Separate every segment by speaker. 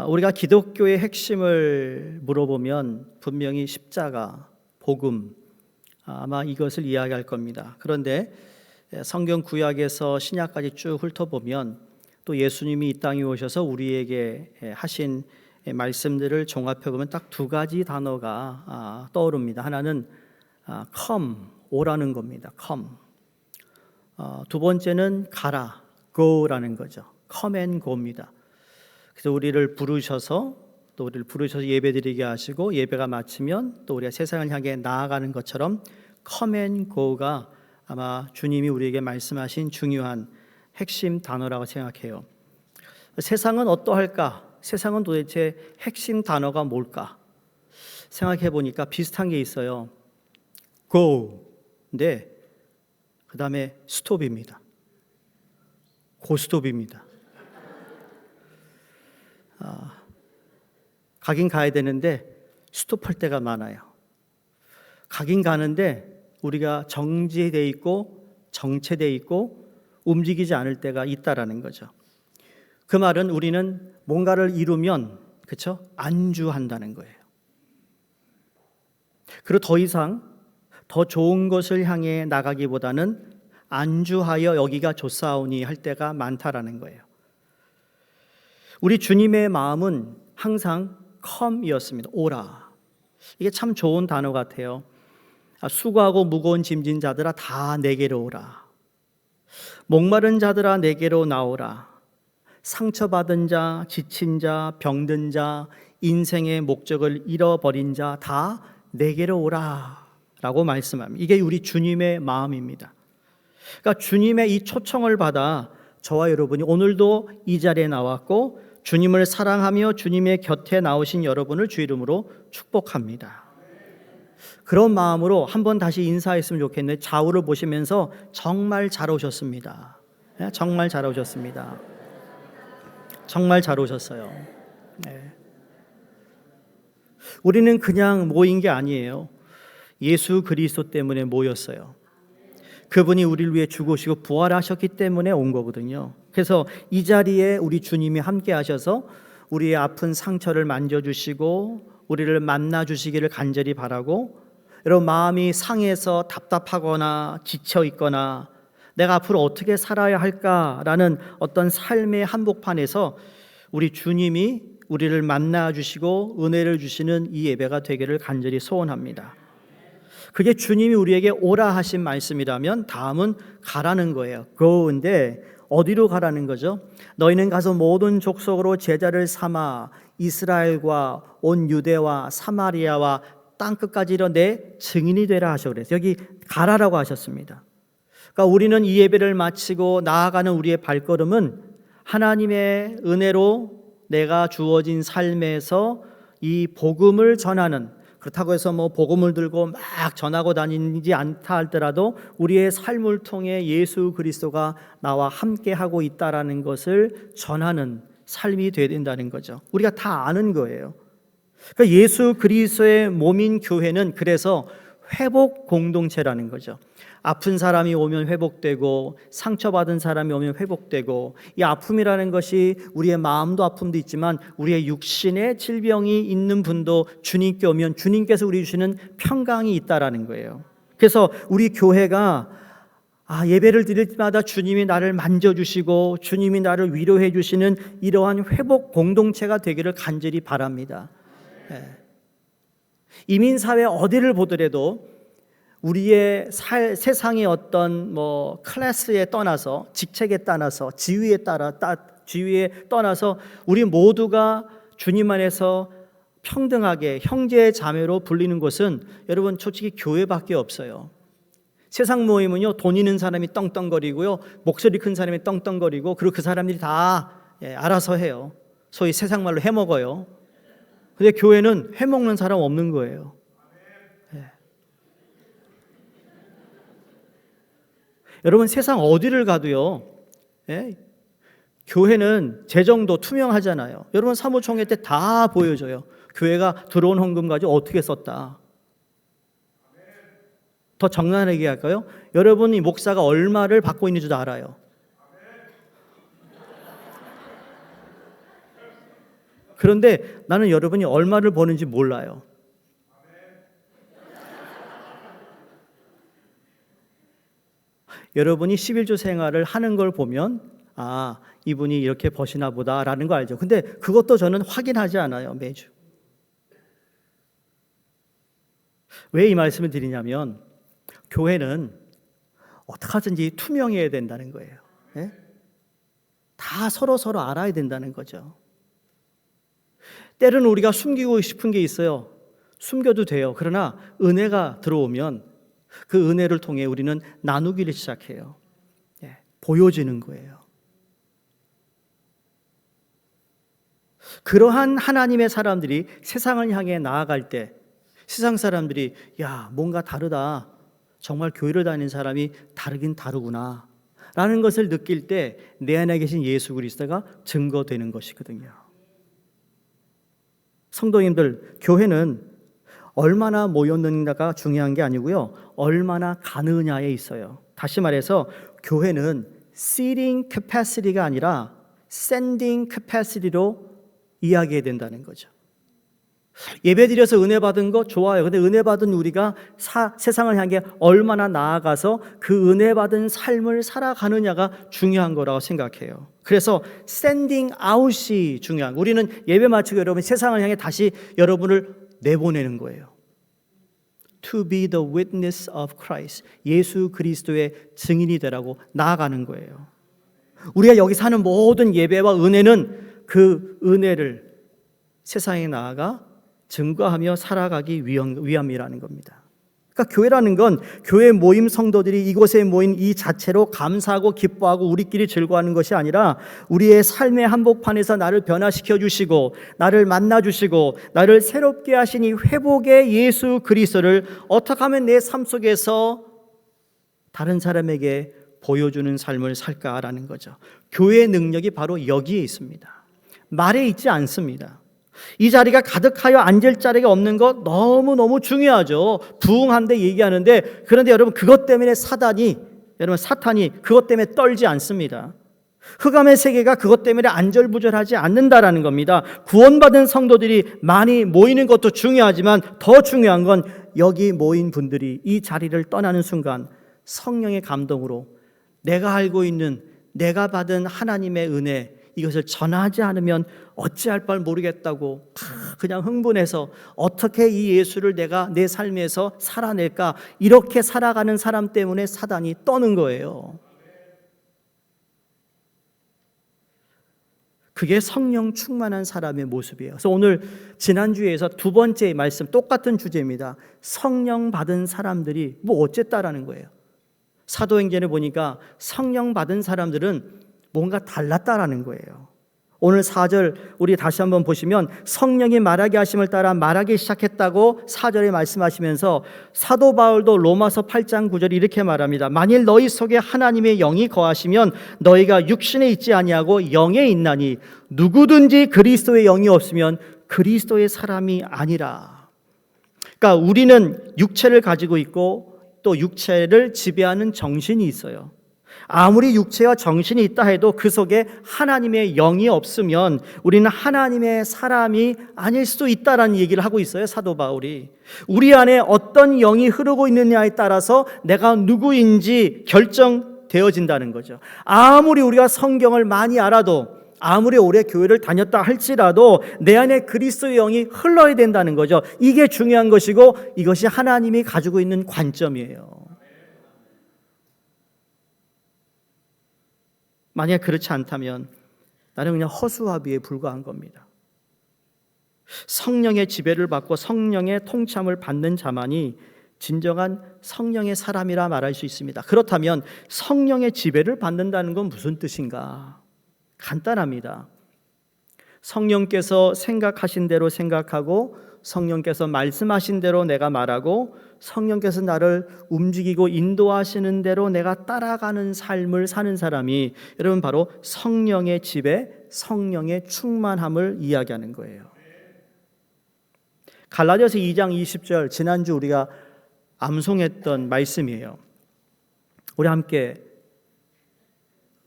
Speaker 1: 우리가 기독교의 핵심을 물어보면 분명히 십자가, 복음, 아마 이것을 이야기할 겁니다. 그런데 성경 구약에서 신약까지 쭉 훑어보면 또 예수님이 이 땅에 오셔서 우리에게 하신 말씀들을 종합해보면 딱 두 가지 단어가 떠오릅니다. 하나는 come, 오라는 겁니다. come. 두 번째는 가라, go라는 거죠. come and go입니다. 그래서 우리를 부르셔서 예배드리게 하시고 예배가 마치면 또 우리가 세상을 향해 나아가는 것처럼 come and go가 아마 주님이 우리에게 말씀하신 중요한 핵심 단어라고 생각해요. 세상은 어떠할까? 세상은 도대체 핵심 단어가 뭘까? 생각해 보니까 비슷한 게 있어요. go. 근데 그 다음에 스톱입니다. 고스톱입니다. 가긴 가야 되는데 스톱할 때가 많아요. 가긴 가는데 우리가 정지되어 있고 정체되어 있고 움직이지 않을 때가 있다라는 거죠. 그 말은 우리는 뭔가를 이루면 그렇죠? 안주한다는 거예요. 그리고 더 이상 더 좋은 것을 향해 나가기보다는 안주하여 여기가 좋사오니 할 때가 많다라는 거예요. 우리 주님의 마음은 항상 come이었습니다. 오라. 이게 참 좋은 단어 같아요. 수고하고 무거운 짐진 자들아 다 내게로 오라. 목마른 자들아 내게로 나오라. 상처받은 자, 지친 자, 병든 자, 인생의 목적을 잃어버린 자 다 내게로 오라 라고 말씀합니다. 이게 우리 주님의 마음입니다. 그러니까 주님의 이 초청을 받아 저와 여러분이 오늘도 이 자리에 나왔고 주님을 사랑하며 주님의 곁에 나오신 여러분을 주 이름으로 축복합니다. 그런 마음으로 한번 다시 인사했으면 좋겠는데 좌우를 보시면서 정말 잘 오셨습니다. 정말 잘 오셨습니다. 정말 잘 오셨어요. 네. 우리는 그냥 모인 게 아니에요. 예수 그리스도 때문에 모였어요. 그분이 우리를 위해 죽으시고 부활하셨기 때문에 온 거거든요. 그래서 이 자리에 우리 주님이 함께 하셔서 우리의 아픈 상처를 만져주시고 우리를 만나주시기를 간절히 바라고, 여러분 마음이 상해서 답답하거나 지쳐있거나 내가 앞으로 어떻게 살아야 할까라는 어떤 삶의 한복판에서 우리 주님이 우리를 만나주시고 은혜를 주시는 이 예배가 되기를 간절히 소원합니다. 그게 주님이 우리에게 오라 하신 말씀이라면 다음은 가라는 거예요. go인데 어디로 가라는 거죠? 너희는 가서 모든 족속으로 제자를 삼아 이스라엘과 온 유대와 사마리아와 땅끝까지 이르러 내 증인이 되라 하셔 그래서 여기 가라라고 하셨습니다. 그러니까 우리는 이 예배를 마치고 나아가는 우리의 발걸음은 하나님의 은혜로 내가 주어진 삶에서 이 복음을 전하는, 그렇다고 해서 복음을 들고 막 전하고 다니지 않다 할더라도 우리의 삶을 통해 예수 그리스도가 나와 함께 하고 있다라는 것을 전하는 삶이 되어야 된다는 거죠. 우리가 다 아는 거예요. 그러니까 예수 그리스도의 몸인 교회는 그래서 회복 공동체라는 거죠. 아픈 사람이 오면 회복되고 상처받은 사람이 오면 회복되고, 이 아픔이라는 것이 우리의 마음도 아픔도 있지만 우리의 육신의 질병이 있는 분도 주님께 오면 주님께서 우리 주시는 평강이 있다라는 거예요. 그래서 우리 교회가 예배를 드릴 때마다 주님이 나를 만져주시고 주님이 나를 위로해 주시는 이러한 회복 공동체가 되기를 간절히 바랍니다. 이민사회 어디를 보더라도 우리의 세상의 어떤 클래스에 떠나서, 직책에 떠나서, 지위에 떠나서 우리 모두가 주님 안에서 평등하게 형제 자매로 불리는 곳은 여러분 솔직히 교회밖에 없어요. 세상 모임은요, 돈 있는 사람이 떵떵거리고요, 목소리 큰 사람이 떵떵거리고, 그리고 그 사람들이 다 알아서 해요. 소위 세상 말로 해먹어요. 근데 교회는 해먹는 사람 없는 거예요. 여러분 세상 어디를 가도요, 교회는 재정도 투명하잖아요. 여러분 사무총회 때 다 보여줘요. 교회가 들어온 헌금 가지고 어떻게 썼다. 더 정나하게 할까요? 여러분이 목사가 얼마를 받고 있는지도 알아요. 그런데 나는 여러분이 얼마를 버는지 몰라요. 여러분이 11조 생활을 하는 걸 보면 아, 이분이 이렇게 버시나 보다라는 거 알죠. 근데 그것도 저는 확인하지 않아요, 매주. 왜 이 말씀을 드리냐면 교회는 어떻게 하든지 투명해야 된다는 거예요. 네? 다 서로 알아야 된다는 거죠. 때로는 우리가 숨기고 싶은 게 있어요. 숨겨도 돼요. 그러나 은혜가 들어오면 그 은혜를 통해 우리는 나누기를 시작해요. 예, 보여지는 거예요. 그러한 하나님의 사람들이 세상을 향해 나아갈 때 세상 사람들이 야, 뭔가 다르다. 정말 교회를 다니는 사람이 다르긴 다르구나 라는 것을 느낄 때 내 안에 계신 예수 그리스도가 증거되는 것이거든요. 성도님들, 교회는 얼마나 모였느냐가 중요한 게 아니고요, 얼마나 가느냐에 있어요. 다시 말해서 교회는 seating capacity가 아니라 sending capacity로 이야기해야 된다는 거죠. 예배 드려서 은혜 받은 거 좋아요. 근데 은혜 받은 우리가 세상을 향해 얼마나 나아가서 그 은혜 받은 삶을 살아가느냐가 중요한 거라고 생각해요. 그래서 sending out이 중요한 거예요. 우리는 예배 마치고 여러분 세상을 향해 다시 여러분을 내보내는 거예요. To be the witness of Christ. 예수 그리스도의 증인이 되라고 나아가는 거예요. 우리가 여기 사는 모든 예배와 은혜는 그 은혜를 세상에 나아가 증거하며 살아가기 위함이라는 겁니다. 그러니까 교회라는 건 교회 모임 성도들이 이곳에 모인 이 자체로 감사하고 기뻐하고 우리끼리 즐거워하는 것이 아니라 우리의 삶의 한복판에서 나를 변화시켜 주시고 나를 만나 주시고 나를 새롭게 하신 이 회복의 예수 그리스도를 어떻게 하면 내 삶 속에서 다른 사람에게 보여주는 삶을 살까라는 거죠. 교회의 능력이 바로 여기에 있습니다. 말에 있지 않습니다. 이 자리가 가득하여 앉을 자리가 없는 것 너무너무 중요하죠. 부흥한데 얘기하는데, 그런데 여러분 그것 때문에 사탄이 그것 때문에 떨지 않습니다. 흑암의 세계가 그것 때문에 안절부절하지 않는다라는 겁니다. 구원받은 성도들이 많이 모이는 것도 중요하지만 더 중요한 건 여기 모인 분들이 이 자리를 떠나는 순간 성령의 감동으로 내가 알고 있는 내가 받은 하나님의 은혜, 이것을 전하지 않으면 어찌할 바를 모르겠다고 그냥 흥분해서 어떻게 이 예수를 내가 내 삶에서 살아낼까, 이렇게 살아가는 사람 때문에 사단이 떠는 거예요. 그게 성령 충만한 사람의 모습이에요. 그래서 오늘 지난주에서 두 번째 말씀 똑같은 주제입니다. 성령 받은 사람들이 뭐 어쨌다라는 거예요. 사도행전에 보니까 성령 받은 사람들은 뭔가 달랐다라는 거예요. 오늘 4절 우리 다시 한번 보시면 성령이 말하게 하심을 따라 말하기 시작했다고 4절에 말씀하시면서 사도 바울도 로마서 8장 9절에 이렇게 말합니다. 만일 너희 속에 하나님의 영이 거하시면 너희가 육신에 있지 아니하고 영에 있나니 누구든지 그리스도의 영이 없으면 그리스도의 사람이 아니라. 그러니까 우리는 육체를 가지고 있고 또 육체를 지배하는 정신이 있어요. 아무리 육체와 정신이 있다 해도 그 속에 하나님의 영이 없으면 우리는 하나님의 사람이 아닐 수도 있다라는 얘기를 하고 있어요, 사도 바울이. 우리 안에 어떤 영이 흐르고 있느냐에 따라서 내가 누구인지 결정되어진다는 거죠. 아무리 우리가 성경을 많이 알아도, 아무리 오래 교회를 다녔다 할지라도 내 안에 그리스도의 영이 흘러야 된다는 거죠. 이게 중요한 것이고 이것이 하나님이 가지고 있는 관점이에요. 만약 그렇지 않다면 나는 그냥 허수아비에 불과한 겁니다. 성령의 지배를 받고 성령의 통참을 받는 자만이 진정한 성령의 사람이라 말할 수 있습니다. 그렇다면 성령의 지배를 받는다는 건 무슨 뜻인가? 간단합니다. 성령께서 생각하신 대로 생각하고 성령께서 말씀하신 대로 내가 말하고 성령께서 나를 움직이고 인도하시는 대로 내가 따라가는 삶을 사는 사람이 여러분 바로 성령의 지배, 성령의 충만함을 이야기하는 거예요. 갈라디아서 2장 20절 지난주 우리가 암송했던 말씀이에요. 우리 함께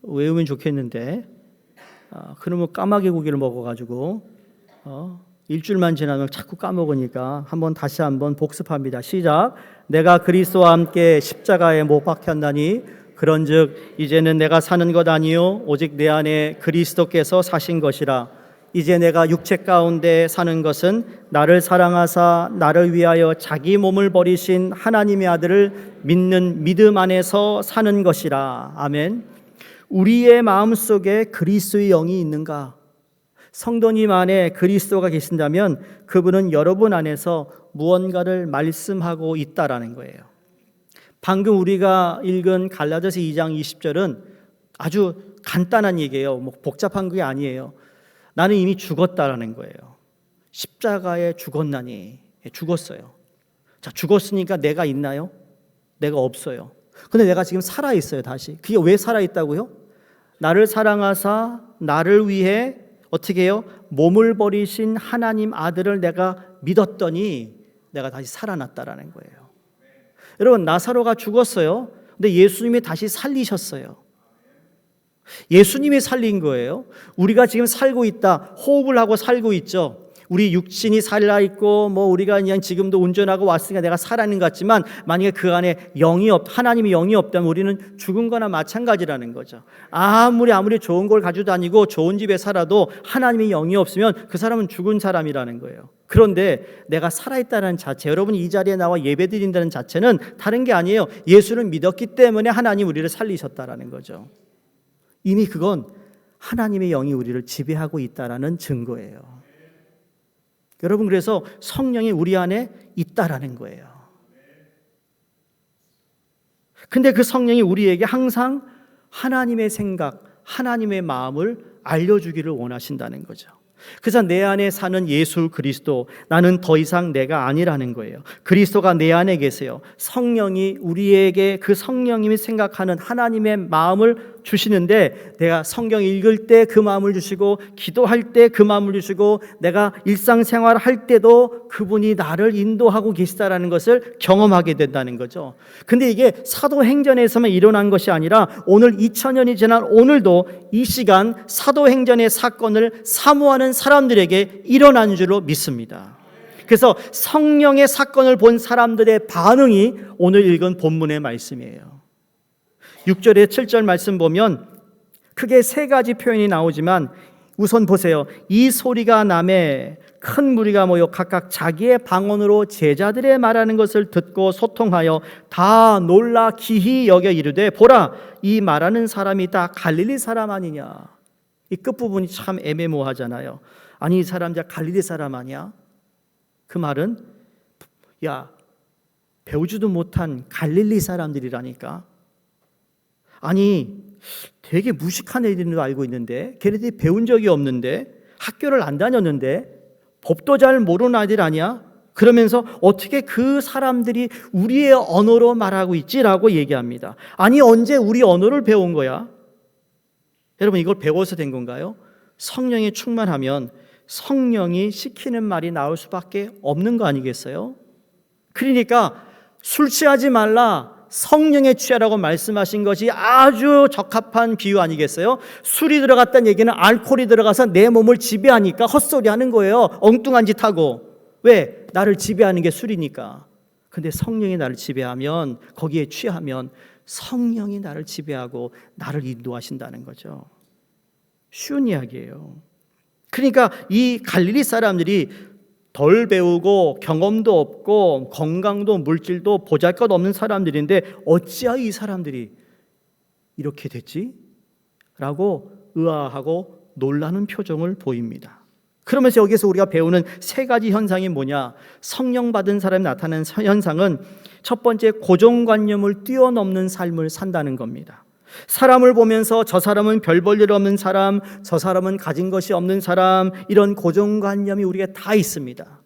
Speaker 1: 외우면 좋겠는데 그러면 까마귀 고기를 먹어가지고 일주일만 지나면 자꾸 까먹으니까 다시 한번 복습합니다. 시작. 내가 그리스도와 함께 십자가에 못 박혔나니 그런즉 이제는 내가 사는 것 아니요 오직 내 안에 그리스도께서 사신 것이라. 이제 내가 육체 가운데 사는 것은 나를 사랑하사 나를 위하여 자기 몸을 버리신 하나님의 아들을 믿는 믿음 안에서 사는 것이라. 아멘. 우리의 마음속에 그리스도의 영이 있는가? 성도님 안에 그리스도가 계신다면 그분은 여러분 안에서 무언가를 말씀하고 있다라는 거예요. 방금 우리가 읽은 갈라디아서 2장 20절은 아주 간단한 얘기예요. 복잡한 게 아니에요. 나는 이미 죽었다라는 거예요. 십자가에 죽었나니. 죽었어요. 자, 죽었으니까 내가 있나요? 내가 없어요. 근데 내가 지금 살아있어요. 다시. 그게 왜 살아있다고요? 나를 사랑하사 나를 위해 어떻게 해요? 몸을 버리신 하나님 아들을 내가 믿었더니 내가 다시 살아났다라는 거예요. 여러분, 나사로가 죽었어요. 근데 예수님이 다시 살리셨어요. 예수님이 살린 거예요. 우리가 지금 살고 있다, 호흡을 하고 살고 있죠. 우리 육신이 살아있고 우리가 그냥 지금도 운전하고 왔으니까 내가 살아있는 것 같지만 만약에 그 안에 하나님이 영이 없다면 우리는 죽은 거나 마찬가지라는 거죠. 아무리 좋은 걸 가지고 다니고 좋은 집에 살아도 하나님이 영이 없으면 그 사람은 죽은 사람이라는 거예요. 그런데 내가 살아있다는 자체, 여러분이 이 자리에 나와 예배드린다는 자체는 다른 게 아니에요. 예수를 믿었기 때문에 하나님 우리를 살리셨다라는 거죠. 이미 그건 하나님의 영이 우리를 지배하고 있다라는 증거예요. 여러분, 그래서 성령이 우리 안에 있다라는 거예요. 근데 그 성령이 우리에게 항상 하나님의 생각, 하나님의 마음을 알려주기를 원하신다는 거죠. 그래서 내 안에 사는 예수 그리스도, 나는 더 이상 내가 아니라는 거예요. 그리스도가 내 안에 계세요. 성령이 우리에게 그 성령님이 생각하는 하나님의 마음을 주시는데, 내가 성경 읽을 때 그 마음을 주시고, 기도할 때 그 마음을 주시고, 내가 일상생활 할 때도 그분이 나를 인도하고 계시다라는 것을 경험하게 된다는 거죠. 근데 이게 사도행전에서만 일어난 것이 아니라 오늘 2000년이 지난 오늘도 이 시간 사도행전의 사건을 사모하는 사람들에게 일어난 줄로 믿습니다. 그래서 성령의 사건을 본 사람들의 반응이 오늘 읽은 본문의 말씀이에요. 6절에 7절 말씀 보면 크게 세 가지 표현이 나오지만, 우선 보세요. 이 소리가 나매 큰 무리가 모여 각각 자기의 방언으로 제자들의 말하는 것을 듣고 소통하여 다 놀라 기히 여겨 이르되, 보라, 이 말하는 사람이 다 갈릴리 사람 아니냐. 이 끝부분이 참 애매모호하잖아요. 아니, 이 사람 다 갈릴리 사람 아니야? 그 말은 배우지도 못한 갈릴리 사람들이라니까. 아니, 되게 무식한 애들인 줄 알고 있는데, 걔네들이 배운 적이 없는데, 학교를 안 다녔는데, 법도 잘 모르는 아이들 아니야? 그러면서 어떻게 그 사람들이 우리의 언어로 말하고 있지라고 얘기합니다. 아니, 언제 우리 언어를 배운 거야? 여러분, 이걸 배워서 된 건가요? 성령이 충만하면 성령이 시키는 말이 나올 수밖에 없는 거 아니겠어요? 그러니까 술 취하지 말라, 성령에 취하라고 말씀하신 것이 아주 적합한 비유 아니겠어요? 술이 들어갔다는 얘기는 알코올이 들어가서 내 몸을 지배하니까 헛소리 하는 거예요. 엉뚱한 짓 하고. 왜? 나를 지배하는 게 술이니까. 근데 성령이 나를 지배하면, 거기에 취하면 성령이 나를 지배하고 나를 인도하신다는 거죠. 쉬운 이야기예요. 그러니까 이 갈릴리 사람들이 덜 배우고 경험도 없고 건강도 물질도 보잘것없는 사람들인데 어찌하여 이 사람들이 이렇게 됐지? 라고 의아하고 놀라는 표정을 보입니다. 그러면서 여기서 우리가 배우는 세 가지 현상이 뭐냐? 성령 받은 사람이 나타나는 현상은 첫 번째, 고정관념을 뛰어넘는 삶을 산다는 겁니다. 사람을 보면서 저 사람은 별 볼 일 없는 사람, 저 사람은 가진 것이 없는 사람, 이런 고정관념이 우리가 다 있습니다.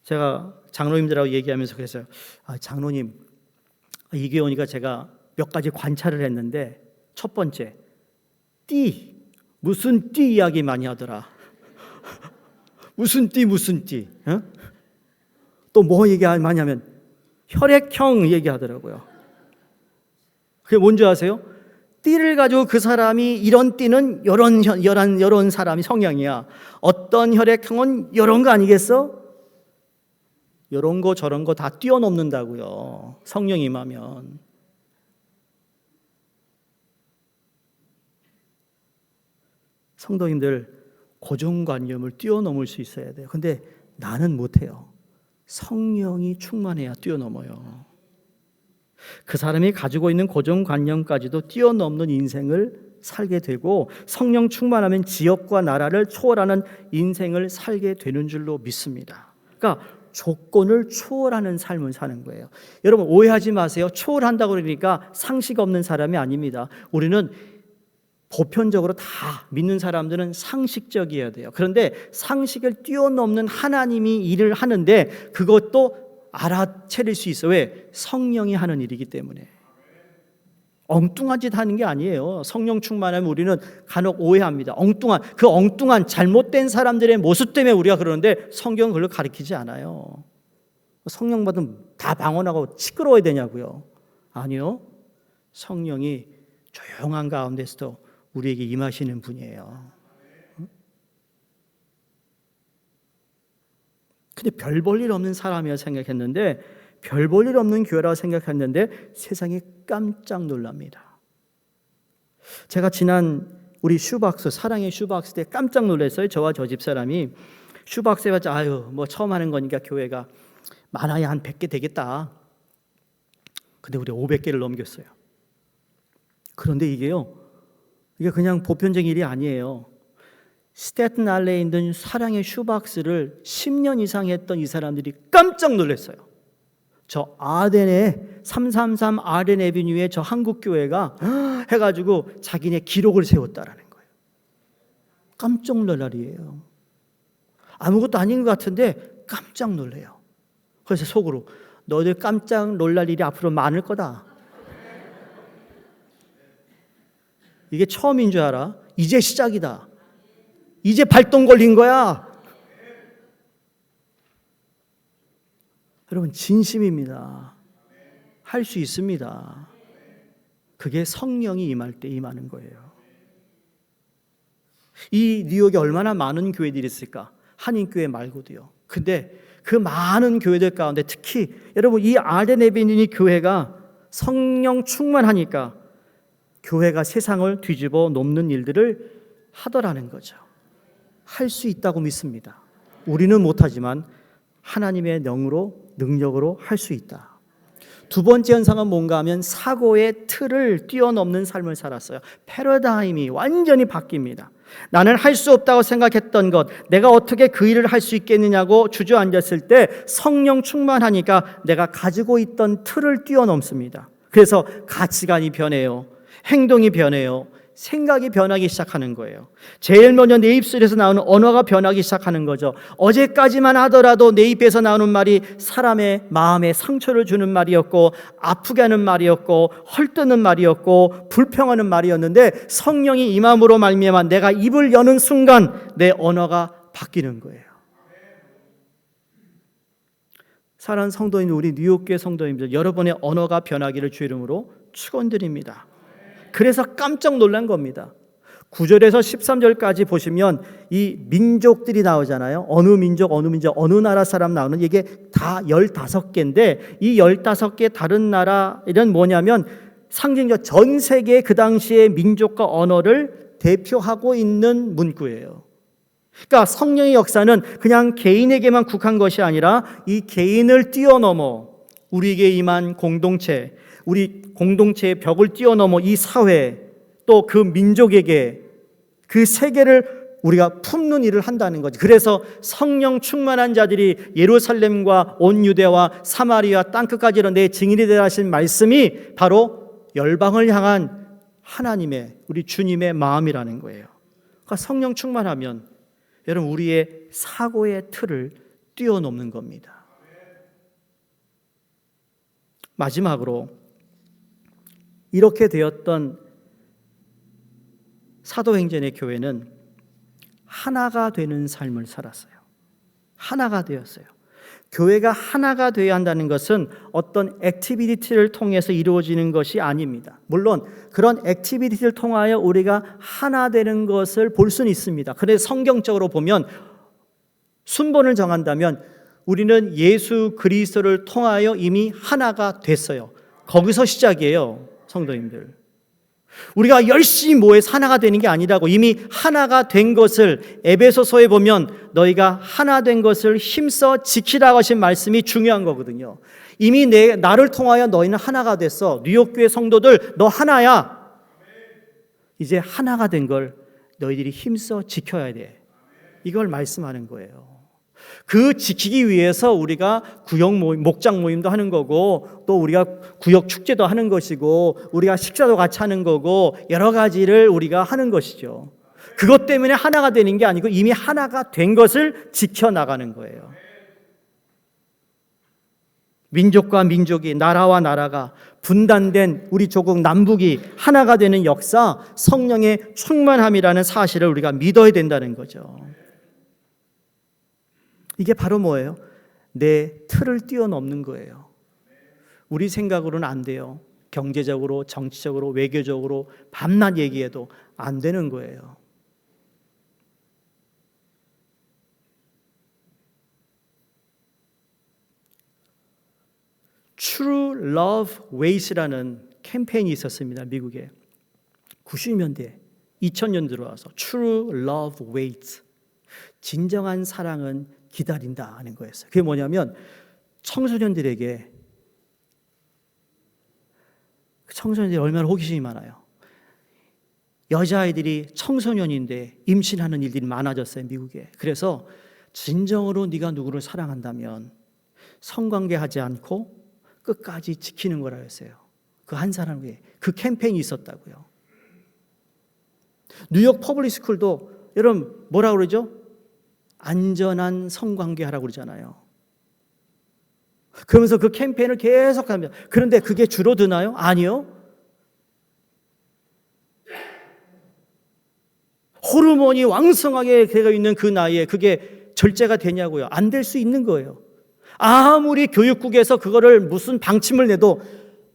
Speaker 1: 제가 장로님들하고 얘기하면서 그랬어요. 장로님, 이게 오니까 제가 몇 가지 관찰을 했는데, 첫 번째, 무슨 띠 이야기 많이 하더라. 무슨 띠. 어? 또 뭐 얘기 많이 하면 혈액형 얘기하더라고요. 그게 뭔지 아세요? 띠를 가지고 그 사람이 이런 띠는 이런 사람이 성향이야. 어떤 혈액형은 이런 거 아니겠어? 이런 거 저런 거 다 뛰어넘는다고요. 성령 임하면. 성도님들, 고정관념을 뛰어넘을 수 있어야 돼요. 근데 나는 못해요. 성령이 충만해야 뛰어넘어요. 그 사람이 가지고 있는 고정관념까지도 뛰어넘는 인생을 살게 되고, 성령 충만하면 지역과 나라를 초월하는 인생을 살게 되는 줄로 믿습니다. 그러니까 조건을 초월하는 삶을 사는 거예요. 여러분 오해하지 마세요. 초월한다고 그러니까 상식 없는 사람이 아닙니다. 우리는 보편적으로 다 믿는 사람들은 상식적이어야 돼요. 그런데 상식을 뛰어넘는 하나님이 일을 하는데 그것도 알아차릴 수 있어요. 왜? 성령이 하는 일이기 때문에. 엉뚱한 짓 하는 게 아니에요. 성령 충만하면 우리는 간혹 오해합니다. 그 엉뚱한 잘못된 사람들의 모습 때문에 우리가 그러는데 성경은 그걸 가르치지 않아요. 성령 받으면 다 방언하고 시끄러워야 되냐고요. 아니요. 성령이 조용한 가운데서도 우리에게 임하시는 분이에요. 근데 별 볼 일 없는 사람이라 생각했는데, 별 볼 일 없는 교회라고 생각했는데 세상이 깜짝 놀랍니다. 제가 지난 우리 슈박스, 사랑의 슈박스 때 깜짝 놀랐어요. 저와 저 집사람이 슈박스 해봤자 뭐 처음 하는 거니까 교회가 많아야 한 100개 되겠다. 근데 우리 500개를 넘겼어요. 그런데 이게 그냥 보편적인 일이 아니에요. 스태튼 아일랜드에 있는 사랑의 슈박스를 10년 이상 했던 이 사람들이 깜짝 놀랐어요. 저 아덴의 333 아덴 애비뉴에 저 한국 교회가 해가지고 자기네 기록을 세웠다라는 거예요. 깜짝 놀랄 날이에요. 아무것도 아닌 것 같은데 깜짝 놀래요. 그래서 속으로 너희들 깜짝 놀랄 일이 앞으로 많을 거다. 이게 처음인 줄 알아? 이제 시작이다. 이제 발동 걸린 거야. 여러분 진심입니다. 할 수 있습니다. 그게 성령이 임할 때 임하는 거예요. 이 뉴욕에 얼마나 많은 교회들이 있을까? 한인교회 말고도요. 근데 그 많은 교회들 가운데 특히 여러분 이 아덴에비니 교회가 성령 충만하니까 교회가 세상을 뒤집어 놓는 일들을 하더라는 거죠. 할 수 있다고 믿습니다. 우리는 못하지만 하나님의 능력으로 할 수 있다. 두 번째 현상은 뭔가 하면 사고의 틀을 뛰어넘는 삶을 살았어요. 패러다임이 완전히 바뀝니다. 나는 할 수 없다고 생각했던 것, 내가 어떻게 그 일을 할 수 있겠느냐고 주저앉았을 때 성령 충만하니까 내가 가지고 있던 틀을 뛰어넘습니다. 그래서 가치관이 변해요. 행동이 변해요. 생각이 변하기 시작하는 거예요. 제일 먼저 내 입술에서 나오는 언어가 변하기 시작하는 거죠. 어제까지만 하더라도 내 입에서 나오는 말이 사람의 마음에 상처를 주는 말이었고, 아프게 하는 말이었고, 헐뜯는 말이었고, 불평하는 말이었는데 성령이 임함으로 말미암아 내가 입을 여는 순간 내 언어가 바뀌는 거예요. 사랑하는 성도인 우리 뉴욕교회 성도님들, 여러분의 언어가 변하기를 주 이름으로 축원드립니다. 그래서 깜짝 놀란 겁니다. 9절에서 13절까지 보시면 이 민족들이 나오잖아요. 어느 민족, 어느 나라 사람 나오는 이게 다 15개인데 이 15개 다른 나라는 뭐냐면 상징적 전 세계 그 당시의 민족과 언어를 대표하고 있는 문구예요. 그러니까 성령의 역사는 그냥 개인에게만 국한 것이 아니라 이 개인을 뛰어넘어 우리에게 임한 공동체, 우리 공동체의 벽을 뛰어넘어 이 사회 또 그 민족에게 그 세계를 우리가 품는 일을 한다는 거지. 그래서 성령 충만한 자들이 예루살렘과 온 유대와 사마리아 땅끝까지 내 증인이 되라 하신 말씀이 바로 열방을 향한 하나님의 우리 주님의 마음이라는 거예요. 그러니까 성령 충만하면 여러분 우리의 사고의 틀을 뛰어넘는 겁니다. 마지막으로 이렇게 되었던 사도행전의 교회는 하나가 되는 삶을 살았어요. 하나가 되었어요. 교회가 하나가 되어야 한다는 것은 어떤 액티비티를 통해서 이루어지는 것이 아닙니다. 물론 그런 액티비티를 통하여 우리가 하나 되는 것을 볼 수는 있습니다. 그래서 성경적으로 보면 순번을 정한다면 우리는 예수 그리스도를 통하여 이미 하나가 됐어요. 거기서 시작이에요, 성도님들. 우리가 열심히 모여서 하나가 되는 게 아니라고, 이미 하나가 된 것을 에베소서에 보면 너희가 하나 된 것을 힘써 지키라고 하신 말씀이 중요한 거거든요. 이미 나를 통하여 너희는 하나가 됐어. 뉴욕교회 성도들 너 하나야. 이제 하나가 된 걸 너희들이 힘써 지켜야 돼. 이걸 말씀하는 거예요. 그 지키기 위해서 우리가 구역 모임, 목장 모임도 하는 거고, 또 우리가 구역 축제도 하는 것이고, 우리가 식사도 같이 하는 거고, 여러 가지를 우리가 하는 것이죠. 그것 때문에 하나가 되는 게 아니고 이미 하나가 된 것을 지켜나가는 거예요. 민족과 민족이, 나라와 나라가 분단된 우리 조국 남북이 하나가 되는 역사, 성령의 충만함이라는 사실을 우리가 믿어야 된다는 거죠. 이게 바로 뭐예요? 내 틀을 뛰어넘는 거예요. 우리 생각으로는 안 돼요. 경제적으로, 정치적으로, 외교적으로 밤낮 얘기해도 안 되는 거예요. True Love Waits라는 캠페인이 있었습니다. 미국에 90년대, 2000년 들어와서 True Love Waits, 진정한 사랑은 기다린다 하는 거였어요. 그게 뭐냐면 청소년들이 얼마나 호기심이 많아요. 여자아이들이 청소년인데 임신하는 일들이 많아졌어요, 미국에. 그래서 진정으로 네가 누구를 사랑한다면 성관계하지 않고 끝까지 지키는 거라 했어요. 그 한 사람 위해 그 캠페인이 있었다고요. 뉴욕 퍼블릭 스쿨도 여러분 뭐라고 그러죠? 안전한 성관계 하라고 그러잖아요. 그러면서 그 캠페인을 계속 합니다. 그런데 그게 줄어드나요? 아니요. 호르몬이 왕성하게 되어 있는 그 나이에 그게 절제가 되냐고요? 안 될 수 있는 거예요. 아무리 교육국에서 그거를 무슨 방침을 내도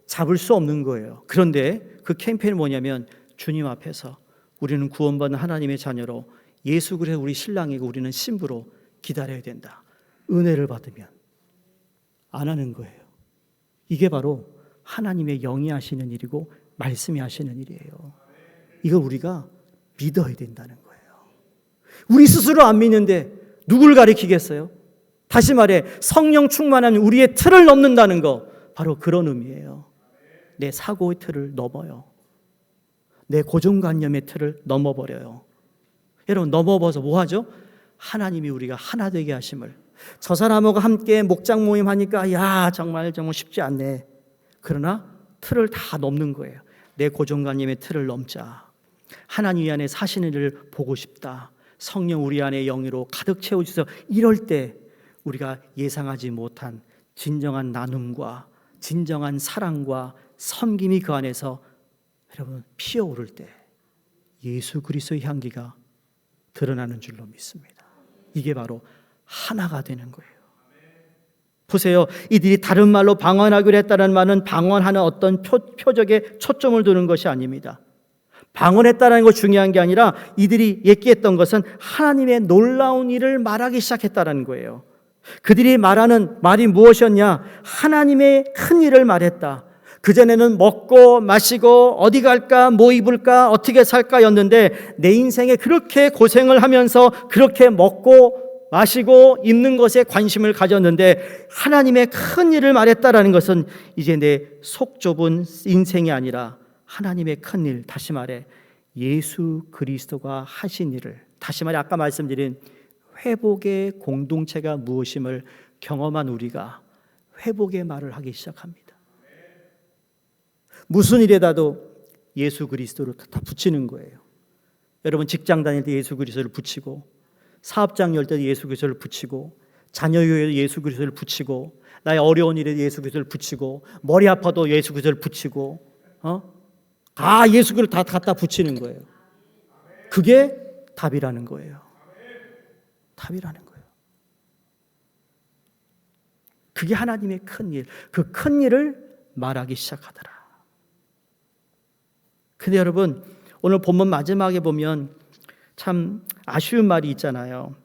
Speaker 1: 잡을 수 없는 거예요. 그런데 그 캠페인은 뭐냐면 주님 앞에서 우리는 구원받은 하나님의 자녀로 예수 그리스도 우리 신랑이고 우리는 신부로 기다려야 된다. 은혜를 받으면 안 하는 거예요. 이게 바로 하나님의 영이 하시는 일이고 말씀이 하시는 일이에요. 이걸 우리가 믿어야 된다는 거예요. 우리 스스로 안 믿는데 누굴 가리키겠어요? 다시 말해 성령 충만한 우리의 틀을 넘는다는 거, 바로 그런 의미예요. 내 사고의 틀을 넘어요. 내 고정관념의 틀을 넘어버려요. 여러분 넘어버서 뭐 하죠? 하나님이 우리가 하나 되게 하심을. 저 사람하고 함께 목장 모임 하니까 야 정말 쉽지 않네. 그러나 틀을 다 넘는 거예요. 내 고정관념의 틀을 넘자. 하나님 안에 사시는 일을 보고 싶다. 성령 우리 안에 영으로 가득 채워주셔서 이럴 때 우리가 예상하지 못한 진정한 나눔과 진정한 사랑과 섬김이 그 안에서 여러분 피어오를 때 예수 그리스도의 향기가 드러나는 줄로 믿습니다. 이게 바로 하나가 되는 거예요. 보세요. 이들이 다른 말로 방언하기로 했다는 말은 방언하는 어떤 표적에 초점을 두는 것이 아닙니다. 방언했다는 거 중요한 게 아니라 이들이 얘기했던 것은 하나님의 놀라운 일을 말하기 시작했다는 거예요. 그들이 말하는 말이 무엇이었냐? 하나님의 큰 일을 말했다. 그전에는 먹고 마시고 어디 갈까, 뭐 입을까, 어떻게 살까였는데 내 인생에 그렇게 고생을 하면서 그렇게 먹고 마시고 입는 것에 관심을 가졌는데 하나님의 큰 일을 말했다라는 것은 이제 내 속 좁은 인생이 아니라 하나님의 큰 일, 다시 말해 예수 그리스도가 하신 일을, 다시 말해 아까 말씀드린 회복의 공동체가 무엇임을 경험한 우리가 회복의 말을 하기 시작합니다. 무슨 일에다도 예수 그리스도를 다 붙이는 거예요. 여러분 직장 다닐 때 예수 그리스도를 붙이고, 사업장 열 때도 예수 그리스도를 붙이고, 자녀 교회에 예수 그리스도를 붙이고, 나의 어려운 일에 예수 그리스도를 붙이고, 머리 아파도 예수 그리스도를 붙이고, 다 예수 그리스도를 다 갖다 붙이는 거예요. 그게 답이라는 거예요. 답이라는 거예요. 그게 하나님의 큰 일, 그 큰 일을 말하기 시작하더라. 근데 여러분, 오늘 본문 마지막에 보면 참 아쉬운 말이 있잖아요.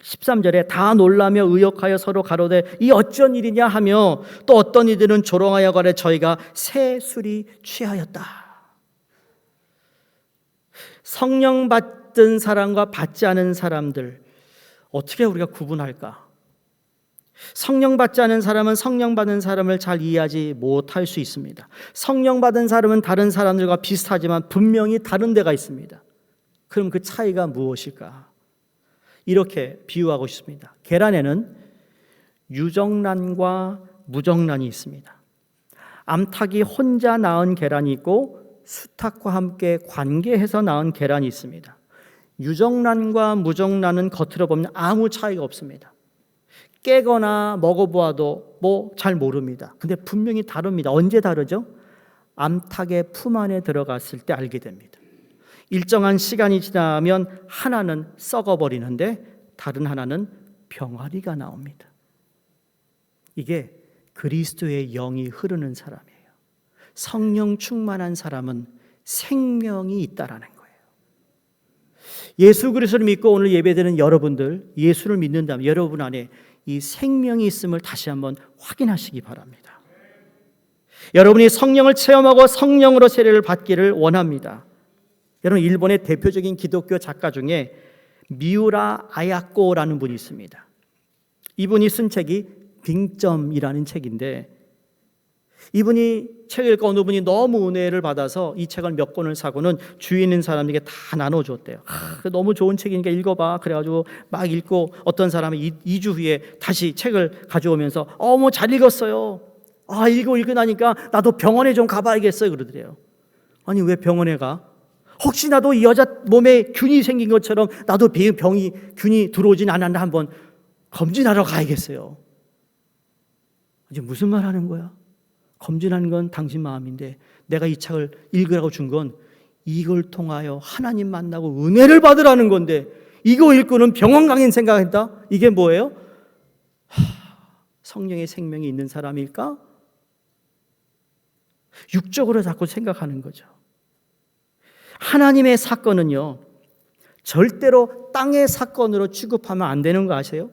Speaker 1: 13절에 다 놀라며 의역하여 서로 가로되 이 어쩐 일이냐 하며, 또 어떤 이들은 조롱하여 가되 저희가 새 술이 취하였다. 성령 받은 사람과 받지 않은 사람들 어떻게 우리가 구분할까? 성령 받지 않은 사람은 성령 받은 사람을 잘 이해하지 못할 수 있습니다. 성령 받은 사람은 다른 사람들과 비슷하지만 분명히 다른 데가 있습니다. 그럼 그 차이가 무엇일까? 이렇게 비유하고 싶습니다. 계란에는 유정란과 무정란이 있습니다. 암탉이 혼자 낳은 계란이 있고 수탉과 함께 관계해서 낳은 계란이 있습니다. 유정란과 무정란은 겉으로 보면 아무 차이가 없습니다. 깨거나 먹어보아도 잘 모릅니다. 근데 분명히 다릅니다. 언제 다르죠? 암탉의 품 안에 들어갔을 때 알게 됩니다. 일정한 시간이 지나면 하나는 썩어버리는데 다른 하나는 병아리가 나옵니다. 이게 그리스도의 영이 흐르는 사람이에요. 성령 충만한 사람은 생명이 있다라는 거예요. 예수 그리스도를 믿고 오늘 예배드리는 여러분들, 예수를 믿는다면 여러분 안에 이 생명이 있음을 다시 한번 확인하시기 바랍니다. 여러분이 성령을 체험하고 성령으로 세례를 받기를 원합니다. 여러분, 일본의 대표적인 기독교 작가 중에 미우라 아야코라는 분이 있습니다. 이분이 쓴 책이 빙점이라는 책인데, 이분이 책을 읽고 어느 분이 너무 은혜를 받아서 이 책을 몇 권을 사고는 주위에 있는 사람에게 다 나눠줬대요. 너무 좋은 책이니까 읽어봐. 그래가지고 막 읽고 어떤 사람이 2주 후에 다시 책을 가져오면서 잘 읽었어요. 읽고 나니까 나도 병원에 좀 가봐야겠어요. 그러더래요. 아니, 왜 병원에 가? 혹시 나도 이 여자 몸에 균이 생긴 것처럼 나도 균이 들어오진 않았나 한번 검진하러 가야겠어요. 이제 무슨 말 하는 거야? 검진하는 건 당신 마음인데 내가 이 책을 읽으라고 준 건 이걸 통하여 하나님 만나고 은혜를 받으라는 건데 이거 읽고는 병원 강인 생각했다? 이게 뭐예요? 성령의 생명이 있는 사람일까? 육적으로 자꾸 생각하는 거죠. 하나님의 사건은요, 절대로 땅의 사건으로 취급하면 안 되는 거 아세요?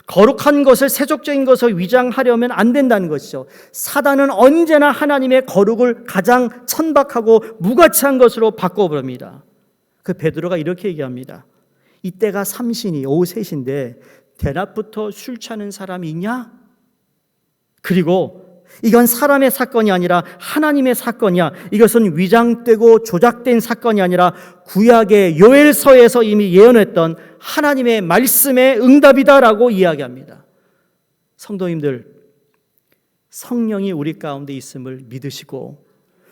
Speaker 1: 거룩한 것을, 세속적인 것을 위장하려면 안 된다는 것이죠. 사단은 언제나 하나님의 거룩을 가장 천박하고 무가치한 것으로 바꿔버립니다. 그 베드로가 이렇게 얘기합니다. 이때가 삼신이 오후 3시인데 대낮부터 술 취하는 사람이 있냐? 그리고 이건 사람의 사건이 아니라 하나님의 사건이야. 이것은 위장되고 조작된 사건이 아니라 구약의 요엘서에서 이미 예언했던 하나님의 말씀의 응답이다라고 이야기합니다. 성도님들, 성령이 우리 가운데 있음을 믿으시고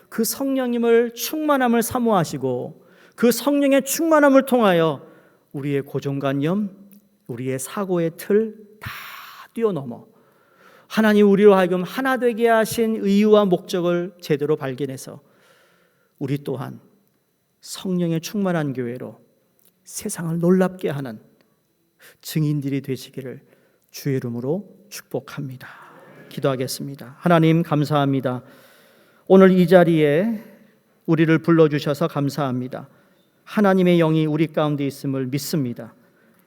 Speaker 1: 그 성령님을 충만함을 사모하시고 그 성령의 충만함을 통하여 우리의 고정관념, 우리의 사고의 틀 다 뛰어넘어 하나님 우리로 하여금 하나 되게 하신 이유와 목적을 제대로 발견해서 우리 또한 성령의 충만한 교회로 세상을 놀랍게 하는 증인들이 되시기를 주의 이름으로 축복합니다. 기도하겠습니다. 하나님 감사합니다. 오늘 이 자리에 우리를 불러주셔서 감사합니다. 하나님의 영이 우리 가운데 있음을 믿습니다.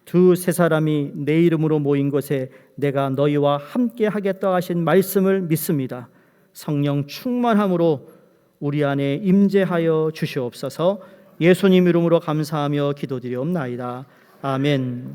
Speaker 1: 2-3 사람이 내 이름으로 모인 곳에 내가 너희와 함께 하겠다 하신 말씀을 믿습니다. 성령 충만함으로 우리 안에 임재하여 주시옵소서. 예수님 이름으로 감사하며 기도드리옵나이다. 아멘.